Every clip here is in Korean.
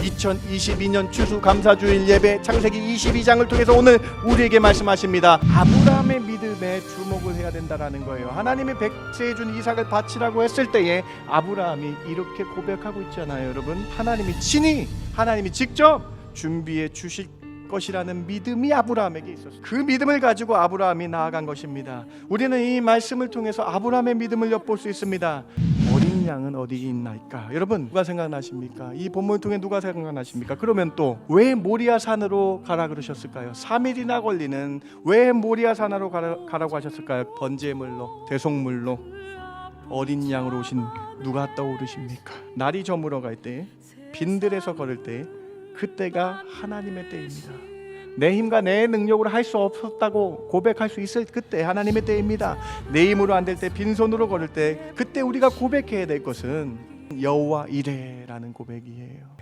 2022년 추수감사주일 예배 창세기 22장을 통해서 오늘 우리에게 말씀하십니다. 아브라함의 믿음에 주목을 해야 된다라는 거예요. 하나님이 백세에 준 이삭을 바치라고 했을 때에 아브라함이 이렇게 고백하고 있잖아요. 여러분, 하나님이 친히, 하나님이 직접 준비해 주실 것이라는 믿음이 아브라함에게 있었어요. 그 믿음을 가지고 아브라함이 나아간 것입니다. 우리는 이 말씀을 통해서 아브라함의 믿음을 엿볼 수 있습니다. 어린 양은 어디 있나이까? 여러분, 누가 생각나십니까? 이 본문을 통해 누가 생각나십니까? 그러면 또 왜 모리아 산으로 가라 그러셨을까요? 3일이나 걸리는 왜 모리아 산으로 가라고 하셨을까요? 번제물로, 대속물로 어린 양으로 오신 누가 떠오르십니까? 날이 저물어 갈 때, 빈들에서 걸을 때, 그때가 하나님의 때입니다. 내 힘과 내 능력으로 할 수 없었다고 고백할 수 있을 그때 하나님의 때입니다. 내 힘으로 안 될 때, 빈손으로 걸을 때, 그때 우리가 고백해야 될 것은 여호와 이레라는 고백이에요.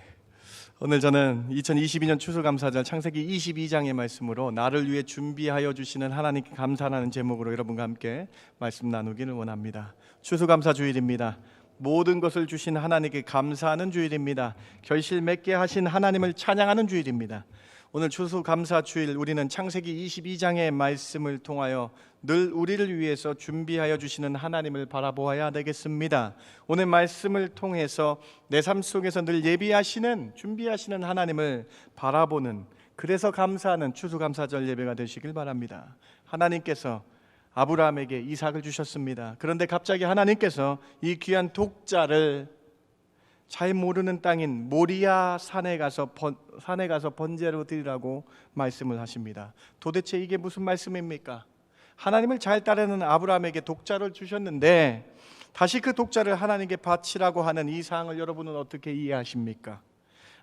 오늘 저는 2022년 추수감사절 창세기 22장의 말씀으로 나를 위해 준비하여 주시는 하나님께 감사하는 제목으로 여러분과 함께 말씀 나누기를 원합니다. 추수감사주일입니다. 모든 것을 주신 하나님께 감사하는 주일입니다. 결실 맺게 하신 하나님을 찬양하는 주일입니다. 오늘 추수감사주일 우리는 창세기 22장의 말씀을 통하여 늘 우리를 위해서 준비하여 주시는 하나님을 바라보아야 되겠습니다. 오늘 말씀을 통해서 내 삶 속에서 늘 예비하시는, 준비하시는 하나님을 바라보는, 그래서 감사하는 추수감사절 예배가 되시길 바랍니다. 하나님께서 아브라함에게 이삭을 주셨습니다. 그런데 갑자기 하나님께서 이 귀한 독자를 잘 모르는 땅인 모리아 산에 가서 번제로 드리라고 말씀을 하십니다. 도대체 이게 무슨 말씀입니까? 하나님을 잘 따르는 아브라함에게 독자를 주셨는데 다시 그 독자를 하나님께 바치라고 하는 이 사항을 여러분은 어떻게 이해하십니까?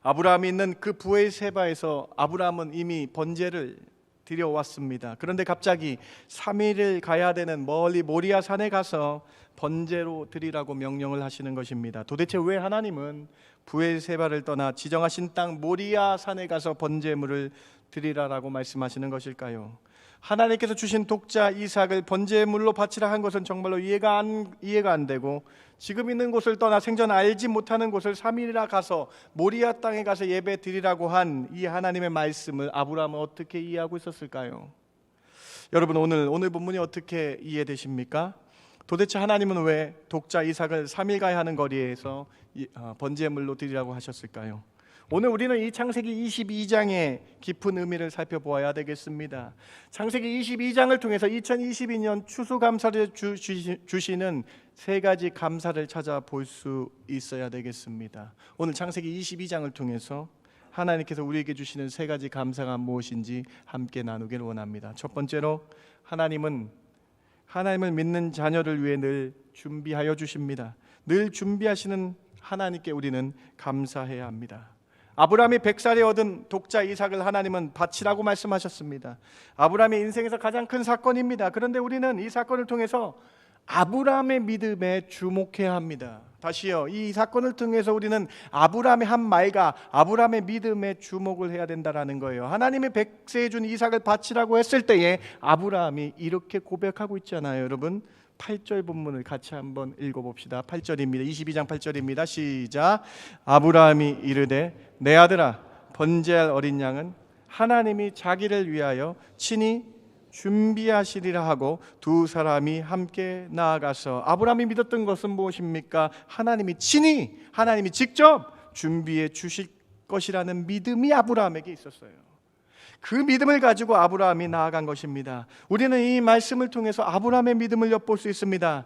아브라함이 있는 그 부엘세바에서 아브라함은 이미 번제를 드려왔습니다. 그런데 갑자기 3일을 가야 되는 멀리 모리아 산에 가서 번제로 드리라고 명령을 하시는 것입니다. 도대체 왜 하나님은 부엘세바를 떠나 지정하신 땅 모리아 산에 가서 번제물을 드리라라고 말씀하시는 것일까요? 하나님께서 주신 독자 이삭을 번제물로 바치라 한 것은 정말로 이해가 안 되고, 지금 있는 곳을 떠나 생전 알지 못하는 곳을 3일이나 가서 모리아 땅에 가서 예배 드리라고 한 이 하나님의 말씀을 아브라함은 어떻게 이해하고 있었을까요? 여러분, 오늘 본문이 어떻게 이해되십니까? 도대체 하나님은 왜 독자 이삭을 3일 가야 하는 거리에서 번제물로 드리라고 하셨을까요? 오늘 우리는 이 창세기 22장의 깊은 의미를 살펴보아야 되겠습니다. 창세기 22장을 통해서 2022년 추수감사를 주시는 세 가지 감사를 찾아볼 수 있어야 되겠습니다. 오늘 창세기 22장을 통해서 하나님께서 우리에게 주시는 세 가지 감사가 무엇인지 함께 나누기를 원합니다. 첫 번째로, 하나님을 믿는 자녀를 위해 늘 준비하여 주십니다. 늘 준비하시는 하나님께 우리는 감사해야 합니다. 아브라함이 100살에 얻은 독자 이삭을 하나님은 바치라고 말씀하셨습니다. 아브라함의 인생에서 가장 큰 사건입니다. 그런데 우리는 이 사건을 통해서 아브라함의 믿음에 주목해야 합니다. 다시요, 이 사건을 통해서 우리는 아브라함의 한 말과 아브라함의 믿음에 주목을 해야 된다라는 거예요. 하나님이 100세에 준 이삭을 바치라고 했을 때에 아브라함이 이렇게 고백하고 있잖아요. 여러분, 8절 본문을 같이 한번 읽어봅시다. 8절입니다. 22장 8절입니다. 시작. 아브라함이 이르되 내 아들아, 번제할 어린 양은 하나님이 자기를 위하여 친히 준비하시리라 하고 두 사람이 함께 나아가서, 아브라함이 믿었던 것은 무엇입니까? 하나님이 친히, 하나님이 직접 준비해 주실 것이라는 믿음이 아브라함에게 있었어요. 그 믿음을 가지고 아브라함이 나아간 것입니다. 우리는 이 말씀을 통해서 아브라함의 믿음을 엿볼 수 있습니다.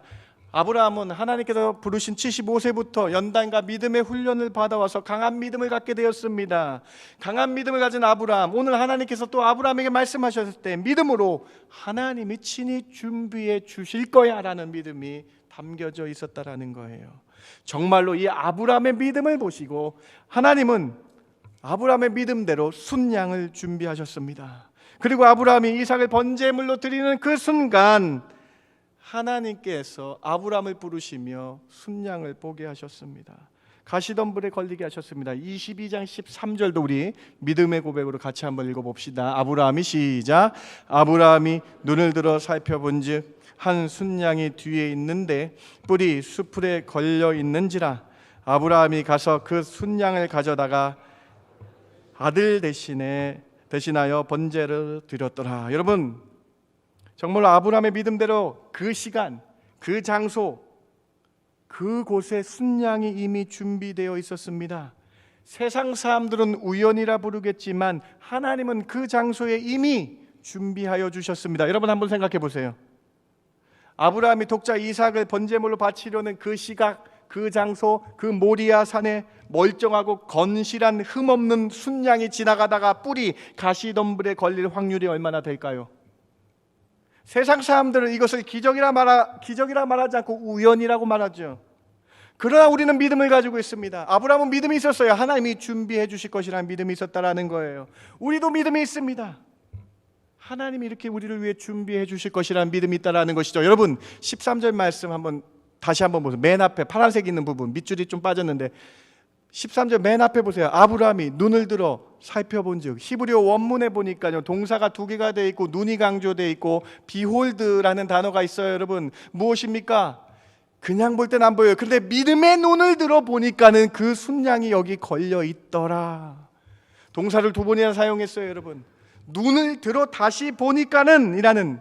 아브라함은 하나님께서 부르신 75세부터 연단과 믿음의 훈련을 받아와서 강한 믿음을 갖게 되었습니다. 강한 믿음을 가진 아브라함, 오늘 하나님께서 또 아브라함에게 말씀하셨을 때 믿음으로 하나님이 친히 준비해 주실 거야 라는 믿음이 담겨져 있었다라는 거예요. 정말로 이 아브라함의 믿음을 보시고 하나님은 아브라함의 믿음대로 순양을 준비하셨습니다. 그리고 아브라함이 이삭을 번제물로 드리는 그 순간 하나님께서 아브라함을 부르시며 순양을 보게 하셨습니다. 가시덤불에 걸리게 하셨습니다. 22장 13절도 우리 믿음의 고백으로 같이 한번 읽어봅시다. 아브라함이 시작. 아브라함이 눈을 들어 살펴본즉 한 순양이 뒤에 있는데 뿔이 수풀에 걸려 있는지라 아브라함이 가서 그 순양을 가져다가 아들 대신하여 번제를 드렸더라. 여러분, 정말 아브라함의 믿음대로 그 시간, 그 장소, 그곳에 순양이 이미 준비되어 있었습니다. 세상 사람들은 우연이라 부르겠지만 하나님은 그 장소에 이미 준비하여 주셨습니다. 여러분 한번 생각해 보세요. 아브라함이 독자 이삭을 번제물로 바치려는 그 시각, 그 장소, 그 모리아 산에 멀쩡하고 건실한 흠없는 순양이 지나가다가 뿔이 가시덤불에 걸릴 확률이 얼마나 될까요? 세상 사람들은 이것을 기적이라 말하지 않고 우연이라고 말하죠. 그러나 우리는 믿음을 가지고 있습니다. 아브라함은 믿음이 있었어요. 하나님이 준비해 주실 것이라는 믿음이 있었다라는 거예요. 우리도 믿음이 있습니다. 하나님이 이렇게 우리를 위해 준비해 주실 것이라는 믿음이 있다라는 것이죠. 여러분 13절 말씀 다시 한번 보세요. 맨 앞에 파란색 있는 부분, 밑줄이 좀 빠졌는데 13절 맨 앞에 보세요. 아브라함이 눈을 들어 살펴본즉, 히브리어 원문에 보니까요 동사가 두 개가 돼 있고 눈이 강조돼 있고 비홀드라는 단어가 있어요. 여러분 무엇입니까? 그냥 볼 땐 안 보여요. 그런데 믿음의 눈을 들어 보니까는 그 순양이 여기 걸려 있더라. 동사를 두 번이나 사용했어요. 여러분 눈을 들어 다시 보니까는 이라는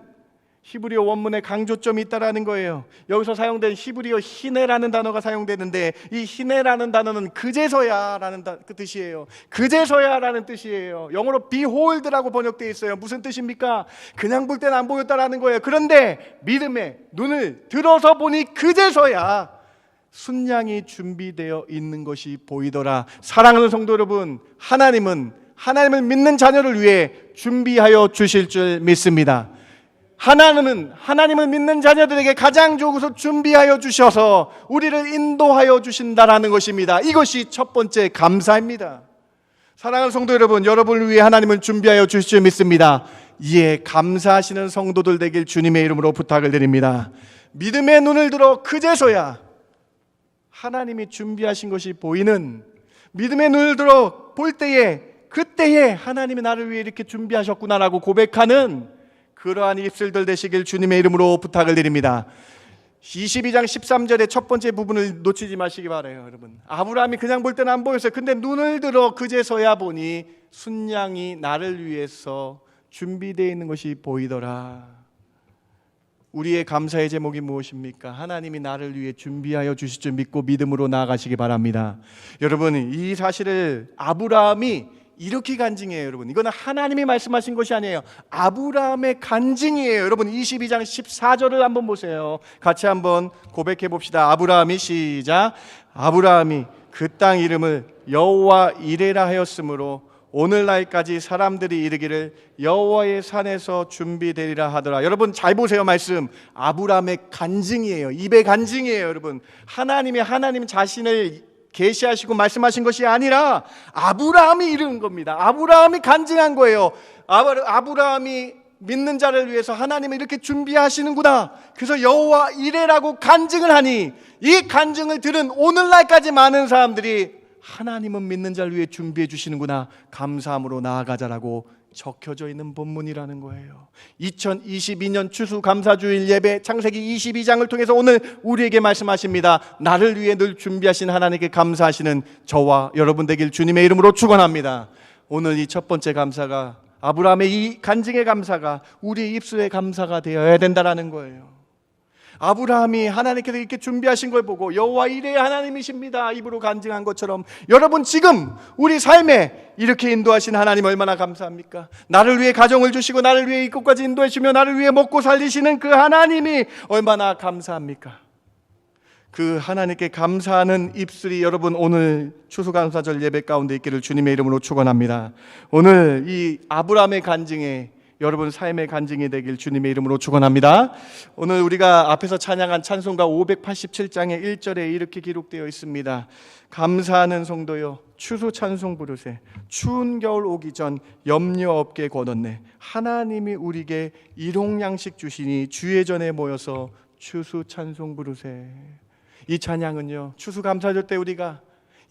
히브리어 원문에 강조점이 있다라는 거예요. 여기서 사용된 히브리어 히네라는 단어가 사용되는데 이 히네라는 단어는 그제서야라는 그 뜻이에요. 그제서야라는 뜻이에요. 영어로 behold라고 번역되어 있어요. 무슨 뜻입니까? 그냥 볼 때는 안 보였다라는 거예요. 그런데 믿음의 눈을 들어서 보니 그제서야 순양이 준비되어 있는 것이 보이더라. 사랑하는 성도 여러분, 하나님을 믿는 자녀를 위해 준비하여 주실 줄 믿습니다. 하나님을 믿는 자녀들에게 가장 좋은 것을 준비하여 주셔서 우리를 인도하여 주신다라는 것입니다. 이것이 첫 번째 감사입니다. 사랑하는 성도 여러분, 여러분을 위해 하나님을 준비하여 주실 줄 믿습니다. 이에 감사하시는 성도들 되길 주님의 이름으로 부탁을 드립니다. 믿음의 눈을 들어 그제서야 하나님이 준비하신 것이 보이는, 믿음의 눈을 들어 볼 때에 그때에 하나님이 나를 위해 이렇게 준비하셨구나라고 고백하는 그러한 입술들 되시길 주님의 이름으로 부탁을 드립니다. 22장 13절의 첫 번째 부분을 놓치지 마시기 바라요. 여러분 아브라함이 그냥 볼 때는 안 보였어요. 근데 눈을 들어 그제서야 보니 순양이 나를 위해서 준비되어 있는 것이 보이더라. 우리의 감사의 제목이 무엇입니까? 하나님이 나를 위해 준비하여 주실 줄 믿고 믿음으로 나아가시기 바랍니다. 여러분 이 사실을 아브라함이 이렇게 간증해요. 여러분 이거는 하나님이 말씀하신 것이 아니에요. 아브라함의 간증이에요. 여러분 22장 14절을 한번 보세요. 같이 한번 고백해 봅시다. 아브라함이 그 땅 이름을 여호와 이레라 하였으므로 오늘날까지 사람들이 이르기를 여호와의 산에서 준비되리라 하더라. 여러분 잘 보세요. 말씀 아브라함의 간증이에요. 입의 간증이에요. 여러분 하나님 자신을 계시하시고 말씀하신 것이 아니라 아브라함이 이룬 겁니다. 아브라함이 간증한 거예요. 아브라함이 믿는 자를 위해서 하나님이 이렇게 준비하시는구나. 그래서 여호와 이레라고 간증을 하니 이 간증을 들은 오늘날까지 많은 사람들이 하나님은 믿는 자를 위해 준비해 주시는구나, 감사함으로 나아가자라고 적혀져 있는 본문이라는 거예요. 2022년 추수감사주일 예배 창세기 22장을 통해서 오늘 우리에게 말씀하십니다. 나를 위해 늘 준비하신 하나님께 감사하시는 저와 여러분 되길 주님의 이름으로 축원합니다. 오늘 이 첫 번째 감사가, 아브라함의 이 간증의 감사가 우리의 입술의 감사가 되어야 된다라는 거예요. 아브라함이 하나님께서 이렇게 준비하신 걸 보고 여호와 이레 하나님이십니다 입으로 간증한 것처럼 여러분 지금 우리 삶에 이렇게 인도하신 하나님 얼마나 감사합니까? 나를 위해 가정을 주시고 나를 위해 이곳까지 인도해 주시며 나를 위해 먹고 살리시는 그 하나님이 얼마나 감사합니까? 그 하나님께 감사하는 입술이 여러분 오늘 추수감사절 예배 가운데 있기를 주님의 이름으로 축원합니다. 오늘 이 아브라함의 간증에 여러분 삶의 간증이 되길 주님의 이름으로 축원합니다. 오늘 우리가 앞에서 찬양한 찬송가 587장의 1절에 이렇게 기록되어 있습니다. 감사하는 성도여 추수 찬송 부르세, 추운 겨울 오기 전 염려 없게 거뒀네. 하나님이 우리에게 일용양식 주시니 주의 전에 모여서 추수 찬송 부르세. 이 찬양은요 추수감사절 때 우리가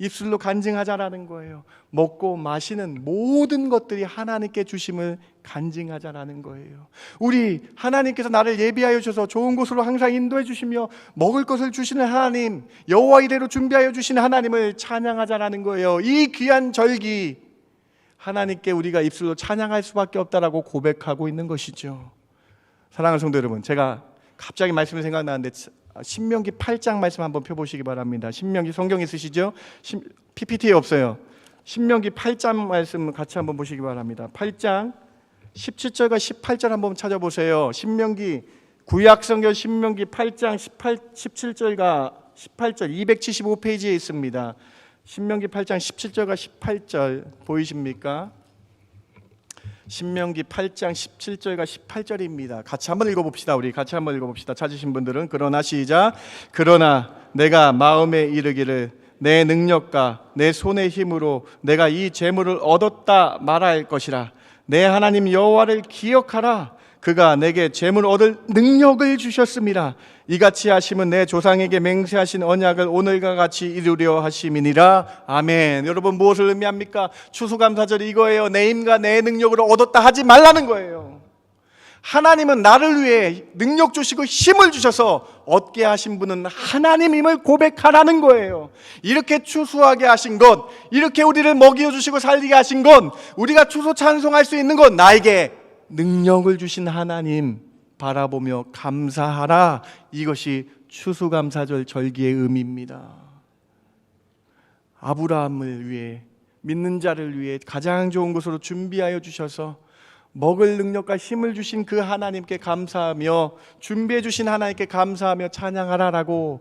입술로 간증하자라는 거예요. 먹고 마시는 모든 것들이 하나님께 주심을 간증하자라는 거예요. 우리 하나님께서 나를 예비하여 주셔서 좋은 곳으로 항상 인도해 주시며 먹을 것을 주시는 하나님, 여호와 이레로 준비하여 주시는 하나님을 찬양하자라는 거예요. 이 귀한 절기 하나님께 우리가 입술로 찬양할 수밖에 없다라고 고백하고 있는 것이죠. 사랑하는 성도 여러분, 제가 갑자기 말씀이 생각나는데 신명기 8장 말씀 한번 펴보시기 바랍니다. 신명기 성경 있으시죠? PPT에 없어요. 신명기 8장 말씀 같이 한번 보시기 바랍니다. 8장 17절과 18절 한번 찾아보세요. 신명기 구약 성경 신명기 8장 17절과 18절 275페이지에 있습니다. 신명기 8장 17절과 18절 보이십니까? 신명기 8장 17절과 18절입니다. 같이 한번 읽어봅시다. 우리 같이 한번 읽어봅시다. 찾으신 분들은 그러나 시작. 그러나 내가 마음에 이르기를 내 능력과 내 손의 힘으로 내가 이 재물을 얻었다 말할 것이라. 내 하나님 여호와를 기억하라. 그가 내게 재물 얻을 능력을 주셨습니다. 이같이 하심은 내 조상에게 맹세하신 언약을 오늘과 같이 이루려 하심이니라. 아멘. 여러분 무엇을 의미합니까? 추수감사절이 이거예요. 내 힘과 내 능력으로 얻었다 하지 말라는 거예요. 하나님은 나를 위해 능력 주시고 힘을 주셔서 얻게 하신 분은 하나님임을 고백하라는 거예요. 이렇게 추수하게 하신 것, 이렇게 우리를 먹여주시고 살리게 하신 것, 우리가 추수 찬송할 수 있는 것, 나에게 능력을 주신 하나님 바라보며 감사하라. 이것이 추수감사절 절기의 의미입니다. 아브라함을 위해, 믿는 자를 위해 가장 좋은 곳으로 준비하여 주셔서 먹을 능력과 힘을 주신 그 하나님께 감사하며, 준비해 주신 하나님께 감사하며 찬양하라라고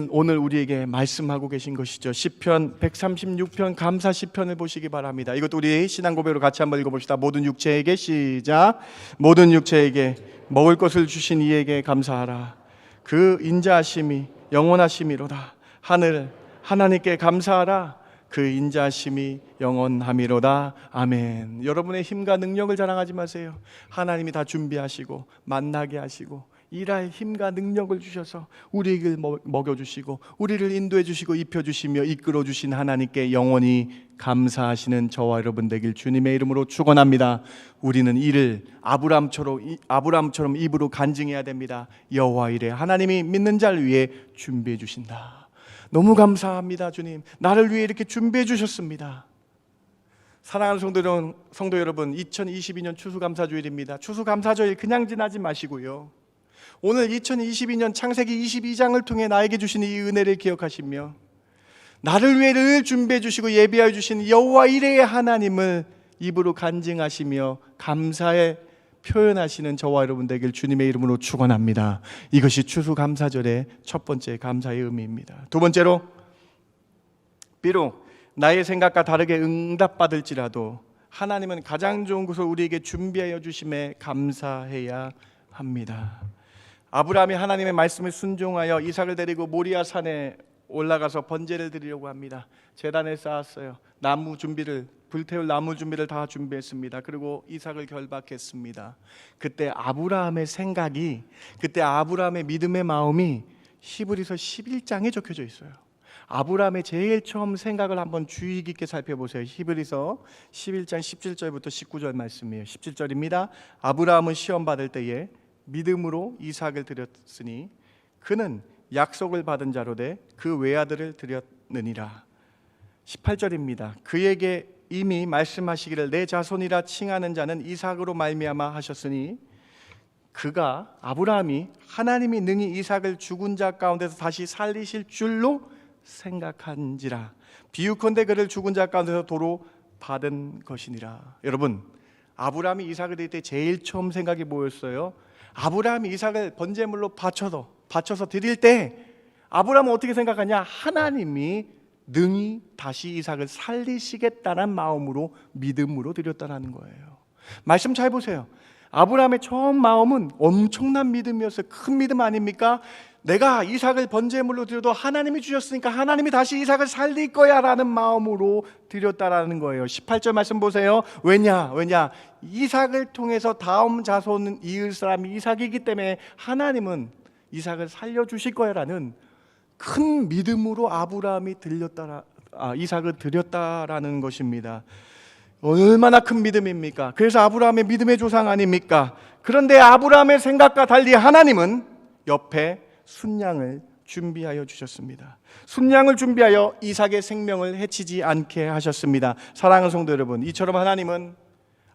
오늘 우리에게 말씀하고 계신 것이죠. 시편 136편 감사 시편을 보시기 바랍니다. 이것도 우리 신앙 고백으로 같이 한번 읽어봅시다. 모든 육체에게 시작. 모든 육체에게 먹을 것을 주신 이에게 감사하라. 그 인자하심이 영원하심이로다. 하나님께 감사하라. 그 인자하심이 영원함이로다. 아멘. 여러분의 힘과 능력을 자랑하지 마세요. 하나님이 다 준비하시고 만나게 하시고 일할 힘과 능력을 주셔서 우리를 먹여주시고 우리를 인도해 주시고 입혀주시며 이끌어 주신 하나님께 영원히 감사하시는 저와 여러분 되길 주님의 이름으로 축원합니다. 우리는 이를 아브라함처럼 입으로 간증해야 됩니다. 여호와 이레, 하나님이 믿는 자를 위해 준비해 주신다. 너무 감사합니다. 주님, 나를 위해 이렇게 준비해 주셨습니다. 사랑하는 성도 여러분, 2022년 추수감사주일입니다. 추수감사주일 그냥 지나지 마시고요, 오늘 2022년 창세기 22장을 통해 나에게 주신 이 은혜를 기억하시며 나를 위해 늘 준비해 주시고 예비하여 주신 여호와 이레의 하나님을 입으로 간증하시며 감사에 표현하시는 저와 여러분 되길 주님의 이름으로 축원합니다. 이것이 추수감사절의 첫 번째 감사의 의미입니다. 두 번째로, 비록 나의 생각과 다르게 응답받을지라도 하나님은 가장 좋은 것을 우리에게 준비하여 주심에 감사해야 합니다. 아브라함이 하나님의 말씀을 순종하여 이삭을 데리고 모리아 산에 올라가서 번제를 드리려고 합니다. 제단을 쌓았어요. 불태울 나무 준비를 다 준비했습니다. 그리고 이삭을 결박했습니다. 그때 아브라함의 생각이, 그때 아브라함의 믿음의 마음이 히브리서 11장에 적혀져 있어요. 아브라함의 제일 처음 생각을 한번 주의 깊게 살펴보세요. 히브리서 11장 17절부터 19절 말씀이에요. 17절입니다. 아브라함은 시험 받을 때에 믿음으로 이삭을 드렸으니 그는 약속을 받은 자로 돼 그 외아들을 드렸느니라. 18절입니다. 그에게 이미 말씀하시기를 내 자손이라 칭하는 자는 이삭으로 말미암아 하셨으니 그가, 아브라함이 하나님이 능히 이삭을 죽은 자 가운데서 다시 살리실 줄로 생각한지라. 비유컨대 그를 죽은 자 가운데서 도로 받은 것이니라. 여러분, 아브라함이 이삭을 드릴 때 제일 처음 생각이 뭐였어요? 아브라함이 이삭을 번제물로 바쳐서 드릴 때 아브라함은 어떻게 생각하냐? 하나님이 능히 다시 이삭을 살리시겠다는 마음으로, 믿음으로 드렸다는 거예요. 말씀 잘 보세요. 아브라함의 처음 마음은 엄청난 믿음이었어요. 큰 믿음 아닙니까? 내가 이삭을 번제물로 드려도 하나님이 주셨으니까 하나님이 다시 이삭을 살릴 거야 라는 마음으로 드렸다라는 거예요. 18절 말씀 보세요. 왜냐? 이삭을 통해서 다음 자손은 이을 사람이 이삭이기 때문에 하나님은 이삭을 살려주실 거야 라는 큰 믿음으로 아브라함이 이삭을 드렸다라는 것입니다. 얼마나 큰 믿음입니까? 그래서 아브라함의 믿음의 조상 아닙니까? 그런데 아브라함의 생각과 달리 하나님은 옆에 순양을 준비하여 주셨습니다. 순양을 준비하여 이삭의 생명을 해치지 않게 하셨습니다. 사랑하는 성도 여러분, 이처럼 하나님은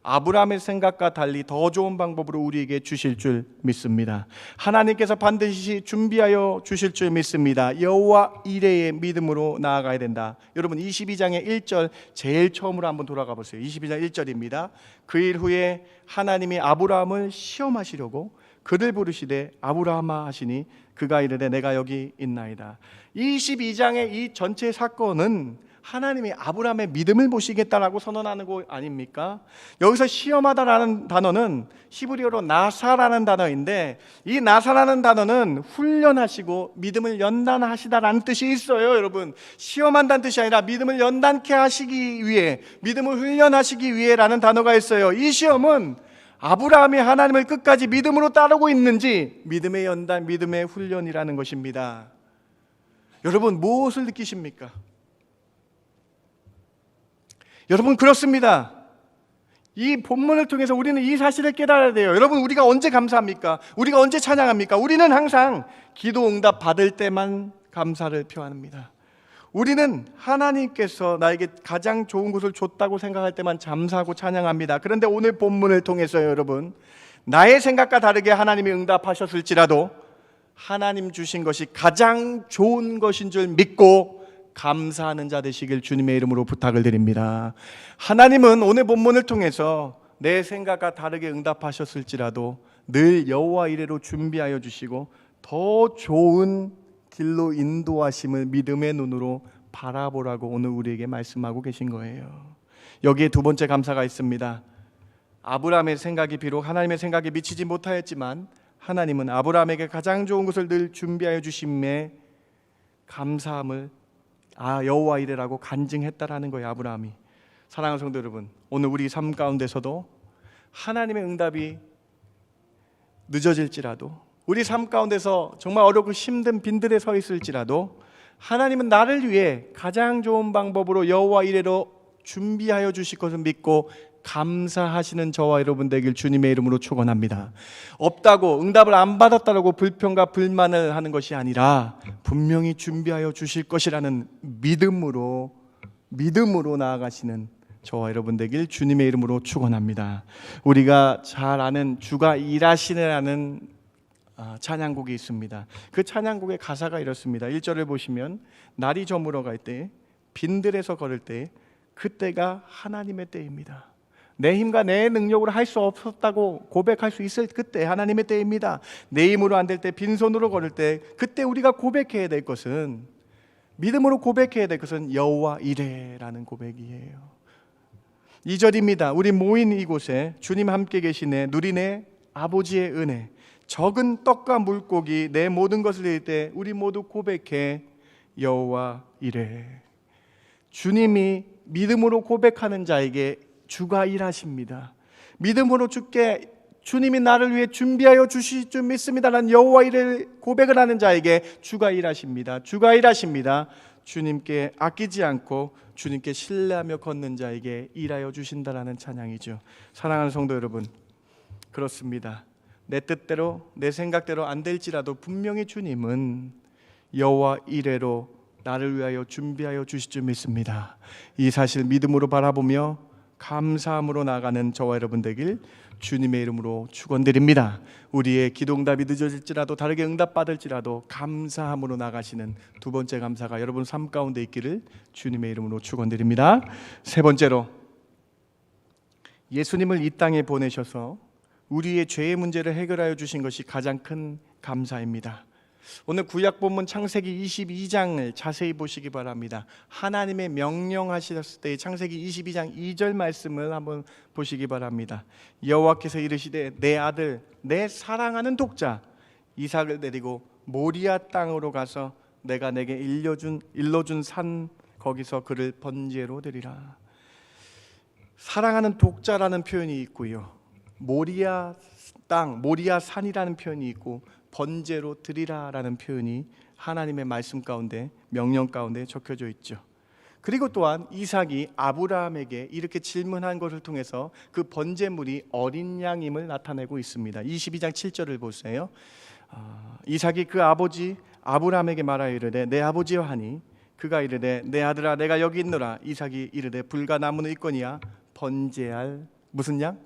아브라함의 생각과 달리 더 좋은 방법으로 우리에게 주실 줄 믿습니다. 하나님께서 반드시 준비하여 주실 줄 믿습니다. 여호와 이레의 믿음으로 나아가야 된다. 여러분 22장의 1절 제일 처음으로 한번 돌아가 보세요. 22장 1절입니다. 그 일 후에 하나님이 아브라함을 시험하시려고 그를 부르시되 아브라함아 하시니 그가 이르되 내가 여기 있나이다. 22장의 이 전체 사건은 하나님이 아브라함의 믿음을 보시겠다라고 선언하는 거 아닙니까? 여기서 시험하다라는 단어는 히브리어로 나사라는 단어인데, 이 나사라는 단어는 훈련하시고 믿음을 연단하시다라는 뜻이 있어요. 여러분, 시험한다는 뜻이 아니라 믿음을 연단케 하시기 위해, 믿음을 훈련하시기 위해라는 단어가 있어요. 이 시험은 아브라함이 하나님을 끝까지 믿음으로 따르고 있는지 믿음의 연단, 믿음의 훈련이라는 것입니다. 여러분, 무엇을 느끼십니까? 여러분, 그렇습니다. 이 본문을 통해서 우리는 이 사실을 깨달아야 돼요. 여러분, 우리가 언제 감사합니까? 우리가 언제 찬양합니까? 우리는 항상 기도 응답 받을 때만 감사를 표합니다. 우리는 하나님께서 나에게 가장 좋은 것을 줬다고 생각할 때만 감사하고 찬양합니다. 그런데 오늘 본문을 통해서 여러분, 나의 생각과 다르게 하나님이 응답하셨을지라도 하나님 주신 것이 가장 좋은 것인 줄 믿고 감사하는 자 되시길 주님의 이름으로 부탁을 드립니다. 하나님은 오늘 본문을 통해서 내 생각과 다르게 응답하셨을지라도 늘 여호와 이레로 준비하여 주시고 더 좋은 길로 인도하심을 믿음의 눈으로 바라보라고 오늘 우리에게 말씀하고 계신 거예요. 여기에 두 번째 감사가 있습니다. 아브라함의 생각이 비록 하나님의 생각에 미치지 못하였지만 하나님은 아브라함에게 가장 좋은 것을 늘 준비하여 주심에 감사함을 여호와 이레라고 간증했다라는 거예요. 아브라함이. 사랑하는 성도 여러분, 오늘 우리 삶 가운데서도 하나님의 응답이 늦어질지라도, 우리 삶 가운데서 정말 어렵고 힘든 빈들에 서 있을지라도 하나님은 나를 위해 가장 좋은 방법으로 여호와 이레로 준비하여 주실 것을 믿고 감사하시는 저와 여러분 되길 주님의 이름으로 축원합니다. 없다고, 응답을 안 받았다고 불평과 불만을 하는 것이 아니라 분명히 준비하여 주실 것이라는 믿음으로 나아가시는 저와 여러분 되길 주님의 이름으로 축원합니다. 우리가 잘 아는 주가 일하시느라는 찬양곡이 있습니다. 그 찬양곡의 가사가 이렇습니다. 1절을 보시면 날이 저물어 갈 때, 빈들에서 걸을 때, 그때가 하나님의 때입니다. 내 힘과 내 능력으로 할 수 없었다고 고백할 수 있을 그때 하나님의 때입니다. 내 힘으로 안 될 때, 빈손으로 걸을 때, 그때 우리가 고백해야 될 것은, 믿음으로 고백해야 될 것은 여호와 이레라는 고백이에요. 2절입니다. 우리 모인 이곳에 주님 함께 계시네 누리네 아버지의 은혜, 적은 떡과 물고기 내 모든 것을 드릴 때 우리 모두 고백해 여호와 이레. 주님이 믿음으로 고백하는 자에게 주가 일하십니다. 믿음으로 주님이 나를 위해 준비하여 주실 줄 믿습니다라는 여호와 이레 고백을 하는 자에게 주가 일하십니다. 주가 일하십니다. 주님께 아끼지 않고 주님께 신뢰하며 걷는 자에게 일하여 주신다라는 찬양이죠. 사랑하는 성도 여러분, 그렇습니다. 내 뜻대로 내 생각대로 안 될지라도 분명히 주님은 여호와 이레로 나를 위하여 준비하여 주실 줄 믿습니다. 이 사실 믿음으로 바라보며 감사함으로 나가는 저와 여러분 되길 주님의 이름으로 축원드립니다. 우리의 기도응답이 늦어질지라도, 다르게 응답받을지라도 감사함으로 나가시는 두 번째 감사가 여러분 삶 가운데 있기를 주님의 이름으로 축원드립니다. 세 번째로, 예수님을 이 땅에 보내셔서 우리의 죄의 문제를 해결하여 주신 것이 가장 큰 감사입니다. 오늘 구약 본문 창세기 22장을 자세히 보시기 바랍니다. 하나님의 명령하셨을 때 창세기 22장 2절 말씀을 한번 보시기 바랍니다. 여호와께서 이르시되 내 아들 내 사랑하는 독자 이삭을 데리고 모리아 땅으로 가서 내가 내게 일러준 산 거기서 그를 번제로 드리라. 사랑하는 독자라는 표현이 있고요, 모리아 땅, 모리아 산이라는 표현이 있고 번제로 드리라라는 표현이 하나님의 말씀 가운데, 명령 가운데 적혀져 있죠. 그리고 또한 이삭이 아브라함에게 이렇게 질문한 것을 통해서 그 번제물이 어린 양임을 나타내고 있습니다. 22장 7절을 보세요. 이삭이 그 아버지 아브라함에게 말하여 이르되 내 아버지여 하니 그가 이르되 내 아들아 내가 여기 있노라. 이삭이 이르되 불과 나무는 있거니와 번제할 무슨 양?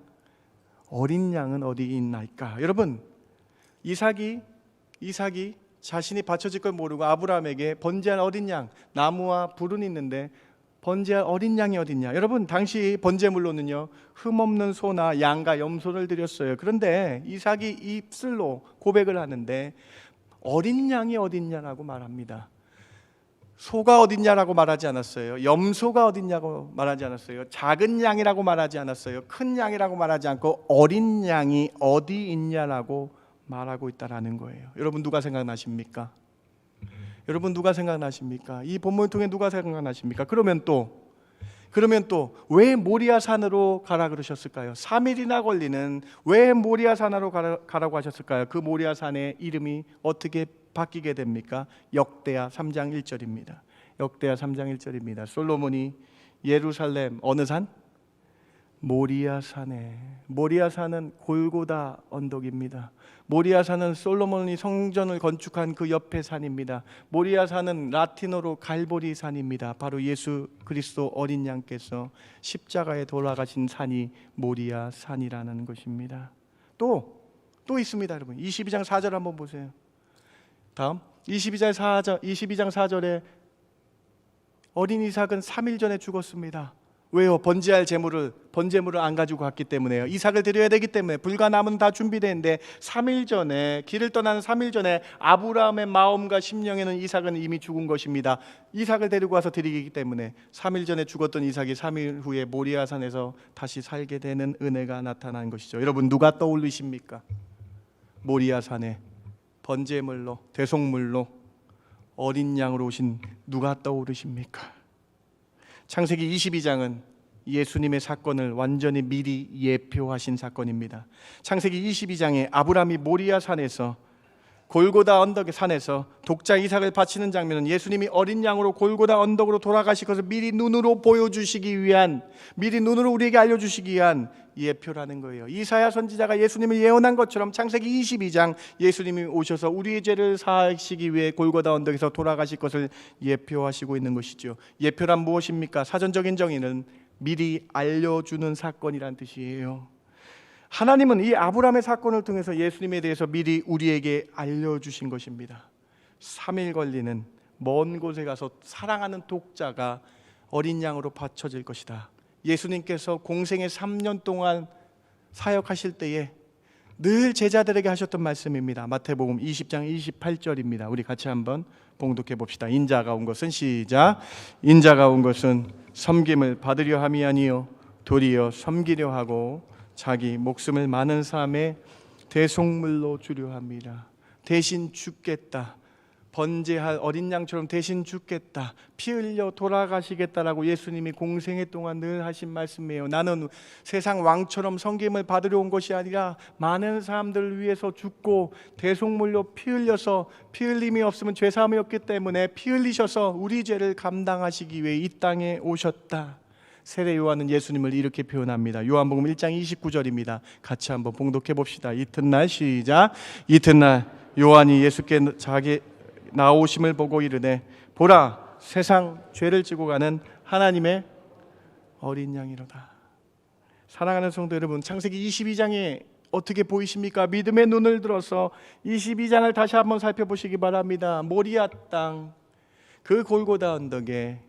어린 양은 어디 있나이까. 여러분, 이삭이 자신이 바쳐질 걸 모르고 아브라함에게 번제할 어린 양, 나무와 불은 있는데 번제할 어린 양이 어딨냐. 여러분, 당시 번제물로는요 흠없는 소나 양과 염소를 드렸어요. 그런데 이삭이 입술로 고백을 하는데 어린 양이 어딨냐라고 말합니다. 소가 어딨냐라고 말하지 않았어요. 염소가 어딨냐고 말하지 않았어요. 작은 양이라고 말하지 않았어요. 큰 양이라고 말하지 않고 어린 양이 어디 있냐라고 말하고 있다라는 거예요. 여러분, 누가 생각나십니까? 여러분, 누가 생각나십니까? 이 본문을 통해 누가 생각나십니까? 그러면 또 왜 모리아 산으로 가라 그러셨을까요? 3일이나 걸리는 왜 모리아 산으로 가라고 하셨을까요? 그 모리아 산의 이름이 어떻게 바뀌게 됩니까? 역대하 3장 1절입니다. 역대하 3장 1절입니다. 솔로몬이 예루살렘 어느 산? 모리아 산에. 모리아 산은 골고다 언덕입니다. 모리아 산은 솔로몬이 성전을 건축한 그 옆에 산입니다. 모리아 산은 라틴어로 갈보리 산입니다. 바로 예수 그리스도 어린 양께서 십자가에 돌아가신 산이 모리아 산이라는 것입니다. 또 있습니다, 여러분. 22장 4절 한번 보세요. 다음 22장 4절에 어린 이삭은 3일 전에 죽었습니다. 왜요? 번제할 번제물을 안 가지고 갔기 때문에요. 이삭을 드려야 되기 때문에. 불과 나무는 다 준비되는데 3일 전에, 길을 떠나는 3일 전에 아브라함의 마음과 심령에는 이삭은 이미 죽은 것입니다. 이삭을 데리고 와서 드리기 때문에 3일 전에 죽었던 이삭이 3일 후에 모리아산에서 다시 살게 되는 은혜가 나타난 것이죠. 여러분, 누가 떠올리십니까? 모리아산에 번제물로, 대속물로 어린 양으로 오신 누가 떠오르십니까? 창세기 22장은 예수님의 사건을 완전히 미리 예표하신 사건입니다. 창세기 22장에 아브라함이 모리아 산에서, 골고다 언덕의 산에서 독자 이삭을 바치는 장면은 예수님이 어린 양으로 골고다 언덕으로 돌아가실 것을 미리 눈으로 보여주시기 위한, 미리 눈으로 우리에게 알려주시기 위한 예표라는 거예요. 이사야 선지자가 예수님을 예언한 것처럼 창세기 22장 예수님이 오셔서 우리의 죄를 사하시기 위해 골고다 언덕에서 돌아가실 것을 예표하시고 있는 것이죠. 예표란 무엇입니까? 사전적인 정의는 미리 알려주는 사건이란 뜻이에요. 하나님은 이 아브라함의 사건을 통해서 예수님에 대해서 미리 우리에게 알려주신 것입니다. 3일 걸리는 먼 곳에 가서 사랑하는 독자가 어린 양으로 바쳐질 것이다. 예수님께서 공생의 3년 동안 사역하실 때에 늘 제자들에게 하셨던 말씀입니다. 마태복음 20장 28절입니다. 우리 같이 한번 봉독해 봅시다. 인자가 온 것은, 시작. 인자가 온 것은 섬김을 받으려 함이 아니요 도리어 섬기려 하고 자기 목숨을 많은 사람의 대속물로 주려 합니다. 대신 죽겠다. 번제할 어린 양처럼 대신 죽겠다. 피 흘려 돌아가시겠다라고 예수님이 공생애 동안 늘 하신 말씀이에요. 나는 세상 왕처럼 섬김을 받으려 온 것이 아니라 많은 사람들을 위해서 죽고 대속물로 피 흘려서, 피 흘림이 없으면 죄 사함이 없기 때문에 피 흘리셔서 우리 죄를 감당하시기 위해 이 땅에 오셨다. 세례 요한은 예수님을 이렇게 표현합니다. 요한복음 1장 29절입니다. 같이 한번 봉독해 봅시다. 이튿날, 시작. 이튿날 요한이 예수께 자기 나오심을 보고 이르되 보라, 세상 죄를 지고 가는 하나님의 어린 양이로다. 사랑하는 성도 여러분, 창세기 22장에 어떻게 보이십니까? 믿음의 눈을 들어서 22장을 다시 한번 살펴보시기 바랍니다. 모리아 땅, 그 골고다 언덕에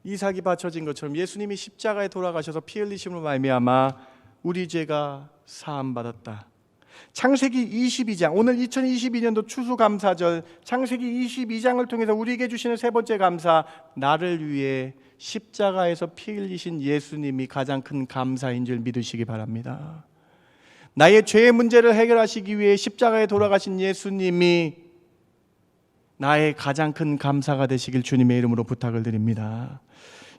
이삭이 바쳐진 것처럼 예수님이 십자가에 돌아가셔서 피 흘리심으로 말미암아 우리 죄가 사함받았다. 창세기 22장, 오늘 2022년도 추수감사절 창세기 22장을 통해서 우리에게 주시는 세 번째 감사, 나를 위해 십자가에서 피 흘리신 예수님이 가장 큰 감사인 줄 믿으시기 바랍니다. 나의 죄의 문제를 해결하시기 위해 십자가에 돌아가신 예수님이 나의 가장 큰 감사가 되시길 주님의 이름으로 부탁을 드립니다.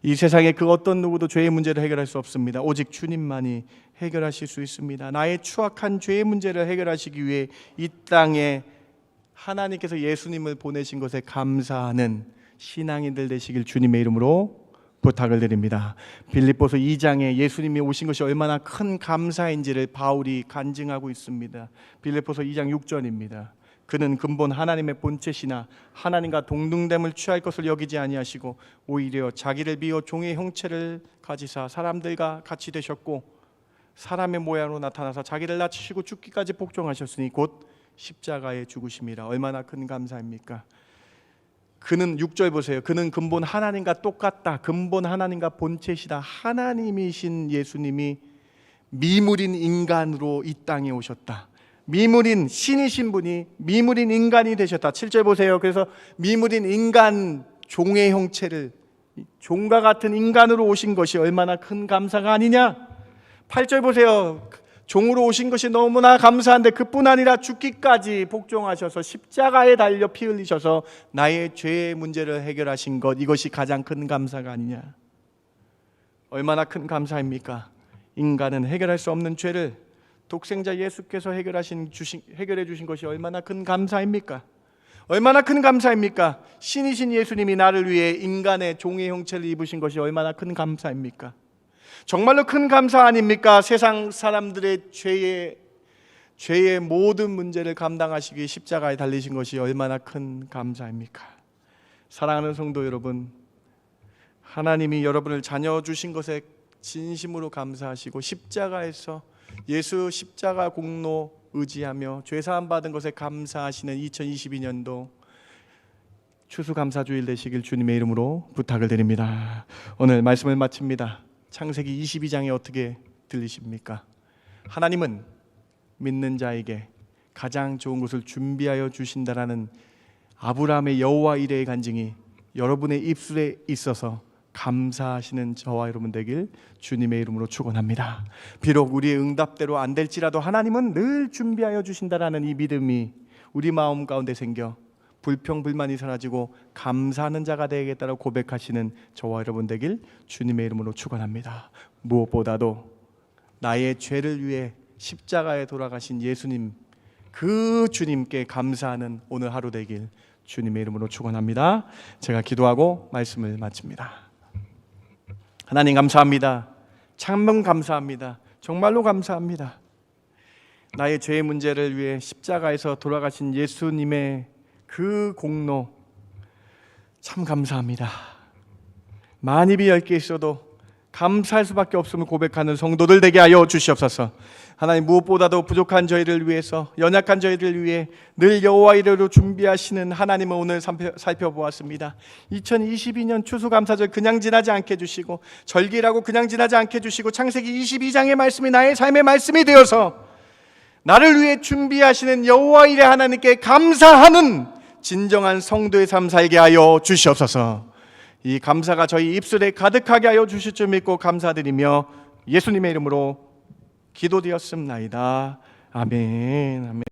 이 세상에 그 어떤 누구도 죄의 문제를 해결할 수 없습니다. 오직 주님만이 해결하실 수 있습니다. 나의 추악한 죄의 문제를 해결하시기 위해 이 땅에 하나님께서 예수님을 보내신 것에 감사하는 신앙인들 되시길 주님의 이름으로 부탁을 드립니다. 빌립보서 2장에 예수님이 오신 것이 얼마나 큰 감사인지를 바울이 간증하고 있습니다. 빌립보서 2장 6절입니다. 그는 근본 하나님의 본체시나 하나님과 동등됨을 취할 것을 여기지 아니하시고 오히려 자기를 비워 종의 형체를 가지사 사람들과 같이 되셨고 사람의 모양으로 나타나서 자기를 낮추시고 죽기까지 복종하셨으니 곧 십자가에 죽으심이라. 얼마나 큰 감사입니까? 그는 6절 보세요. 그는 근본 하나님과 똑같다. 근본 하나님과 본체시다. 하나님이신 예수님이 미물인 인간으로 이 땅에 오셨다. 미물인 신이신 분이 미물인 인간이 되셨다. 7절 보세요. 그래서 미물인 인간 종의 형체를 종과 같은 인간으로 오신 것이 얼마나 큰 감사가 아니냐. 8절 보세요. 종으로 오신 것이 너무나 감사한데 그뿐 아니라 죽기까지 복종하셔서 십자가에 달려 피 흘리셔서 나의 죄의 문제를 해결하신 것, 이것이 가장 큰 감사가 아니냐. 얼마나 큰 감사입니까? 인간은 해결할 수 없는 죄를 독생자 예수께서 해결해 주신 것이 얼마나 큰 감사입니까? 얼마나 큰 감사입니까? 신이신 예수님이 나를 위해 인간의 종의 형체를 입으신 것이 얼마나 큰 감사입니까? 정말로 큰 감사 아닙니까? 세상 사람들의 죄의 모든 문제를 감당하시기 위해 십자가에 달리신 것이 얼마나 큰 감사입니까? 사랑하는 성도 여러분, 하나님이 여러분을 자녀 주신 것에 진심으로 감사하시고 십자가에서 예수 십자가 공로 의지하며 죄사함 받은 것에 감사하시는 2022년도 추수감사주일 되시길 주님의 이름으로 부탁을 드립니다. 오늘 말씀을 마칩니다. 창세기 22장에 어떻게 들리십니까? 하나님은 믿는 자에게 가장 좋은 것을 준비하여 주신다라는 아브라함의 여호와 이레의 간증이 여러분의 입술에 있어서 감사하시는 저와 여러분 되길 주님의 이름으로 축원합니다. 비록 우리의 응답대로 안 될지라도 하나님은 늘 준비하여 주신다라는 이 믿음이 우리 마음 가운데 생겨 불평 불만이 사라지고 감사하는 자가 되겠다고 고백하시는 저와 여러분 되길 주님의 이름으로 축원합니다. 무엇보다도 나의 죄를 위해 십자가에 돌아가신 예수님, 그 주님께 감사하는 오늘 하루 되길 주님의 이름으로 축원합니다. 제가 기도하고 말씀을 마칩니다. 하나님 감사합니다. 참 감사합니다. 정말로 감사합니다. 나의 죄의 문제를 위해 십자가에서 돌아가신 예수님의 그 공로 참 감사합니다. 만입이 10개 있어도 감사할 수밖에 없음을 고백하는 성도들 되게 하여 주시옵소서. 하나님, 무엇보다도 부족한 저희를 위해서, 연약한 저희를 위해 늘 여호와 이레로 준비하시는 하나님을 오늘 살펴보았습니다. 2022년 추수감사절 그냥 지나지 않게 해주시고, 절기라고 그냥 지나지 않게 해주시고, 창세기 22장의 말씀이 나의 삶의 말씀이 되어서 나를 위해 준비하시는 여호와 이레 하나님께 감사하는 진정한 성도의 삶 살게 하여 주시옵소서. 이 감사가 저희 입술에 가득하게 하여 주실 줄 믿고 감사드리며 예수님의 이름으로 기도드렸습나이다. 아멘. 아멘.